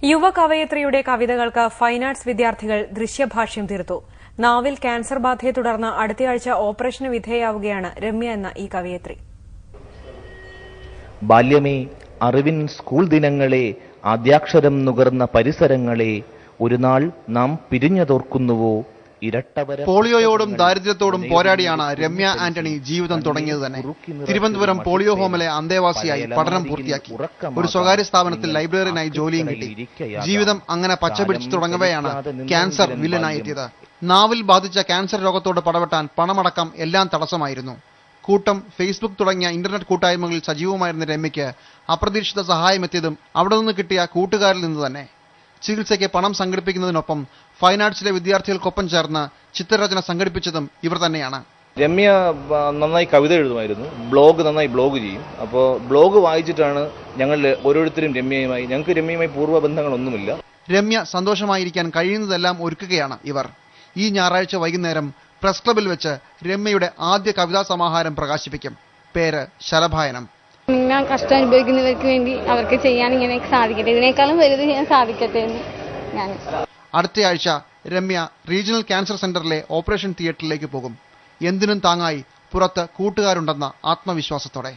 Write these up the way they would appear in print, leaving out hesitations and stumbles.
യുവ കവയിത്രിയുടെ കവിതകൾക്ക് fine arts വിദ്യാർത്ഥികൾ ദൃശ്യഭാഷ്യം തീർത്തു. നാവിൽ ക്യാൻസർ ബാധയെ തുടർന്ന് അടുത്തയാഴ്ച ഓപ്പറേഷന് വിധേയയാവുകയാണ് രമ്യ എന്ന ഈ കവയിത്രി. ബാല്യമേ, അറിവിൻ സ്കൂൾ ദിനങ്ങളെ, ആദ്യാക്ഷരം നുകർന്ന പരിസരങ്ങളെ, ഒരു നാൾ നാം പിരിഞ്ഞതോർക്കുന്നുവോ? പോളിയോയോടും ദാരിദ്ര്യത്തോടും പോരാടിയാണ് രമ്യ ആന്റണി ജീവിതം തുടങ്ങിയത് തന്നെ. തിരുവനന്തപുരം പോളിയോ ഹോമിലെ അന്തേവാസിയായി പഠനം പൂർത്തിയാക്കി. ഒരു സ്വകാര്യ സ്ഥാപനത്തിൽ ലൈബ്രറിയനായി ജോലിയും കിട്ടി. ജീവിതം അങ്ങനെ പച്ചപിടിച്ചു തുടങ്ങവെയാണ് ക്യാൻസർ വില്ലനായി എത്തിയത്. നാവിൽ ബാധിച്ച ക്യാൻസർ രോഗത്തോട് പടവെട്ടാൻ പണമടക്കം എല്ലാം തടസ്സമായിരുന്നു. കൂട്ടം, ഫേസ്ബുക്ക് തുടങ്ങിയ ഇന്റർനെറ്റ് കൂട്ടായ്മകളിൽ സജീവമായിരുന്ന രമ്യയ്ക്ക് അപ്രതീക്ഷിത സഹായം എത്തിയതും അവിടെ നിന്ന് കിട്ടിയ കൂട്ടുകാരിൽ നിന്ന് തന്നെ. ചികിത്സയ്ക്ക് പണം സംഘടിപ്പിക്കുന്നതിനൊപ്പം ഫൈൻ ആർട്സിലെ വിദ്യാർത്ഥികൾക്കൊപ്പം ചേർന്ന് ചിത്രരചന സംഘടിപ്പിച്ചതും ഇവർ തന്നെയാണ്. രമ്യ നന്നായി കവിത എഴുതുമായിരുന്നു, നന്നായി ബ്ലോഗ് ചെയ്യും. അപ്പോൾ ബ്ലോഗ് വായിച്ചിട്ടാണ് ഞങ്ങൾ ഓരോരുത്തരും ഞങ്ങൾക്ക് രമ്യയുമായി പൂർവ്വ ബന്ധങ്ങളൊന്നുമില്ല. രമ്യ സന്തോഷമായിരിക്കാൻ കഴിയുന്നതെല്ലാം ഒരുക്കുകയാണ് ഇവർ. ഈ ഞായറാഴ്ച വൈകുന്നേരം പ്രസ് ക്ലബിൽ വെച്ച് രമ്യയുടെ ആദ്യ കവിതാ സമാഹാരം പ്രകാശിപ്പിക്കും. പേര് ശലഭായനം. കഷ്ടം അനുഭവിക്കുന്നവർക്ക് വേണ്ടി അവർക്ക് ചെയ്യാൻ ഇങ്ങനെ സാധിക്കട്ടെ, ഇതിനേക്കാളും വലുത് ചെയ്യാൻ സാധിക്കട്ടെ എന്ന് ഞാൻ. അടുത്തയാഴ്ച രമ്യ റീജിയണൽ ക്യാൻസർ സെന്ററിലെ ഓപ്പറേഷൻ തിയേറ്ററിലേക്ക് പോകും. എന്തിനും താങ്ങായി പുറത്ത് കൂട്ടുകാരുണ്ടെന്ന ആത്മവിശ്വാസത്തോടെ.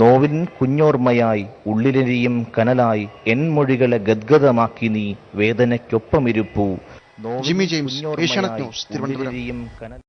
നോവിൻ കുഞ്ഞോർമ്മയായി ഉള്ളിലെരിയും കനലായി എൻ മൊഴികളെ ഗദ്ഗതമാക്കി നീ വേദനയ്ക്കൊപ്പമിരുപ്പൂ. Jimmy James, Asianet news, Thiruvananthapuram.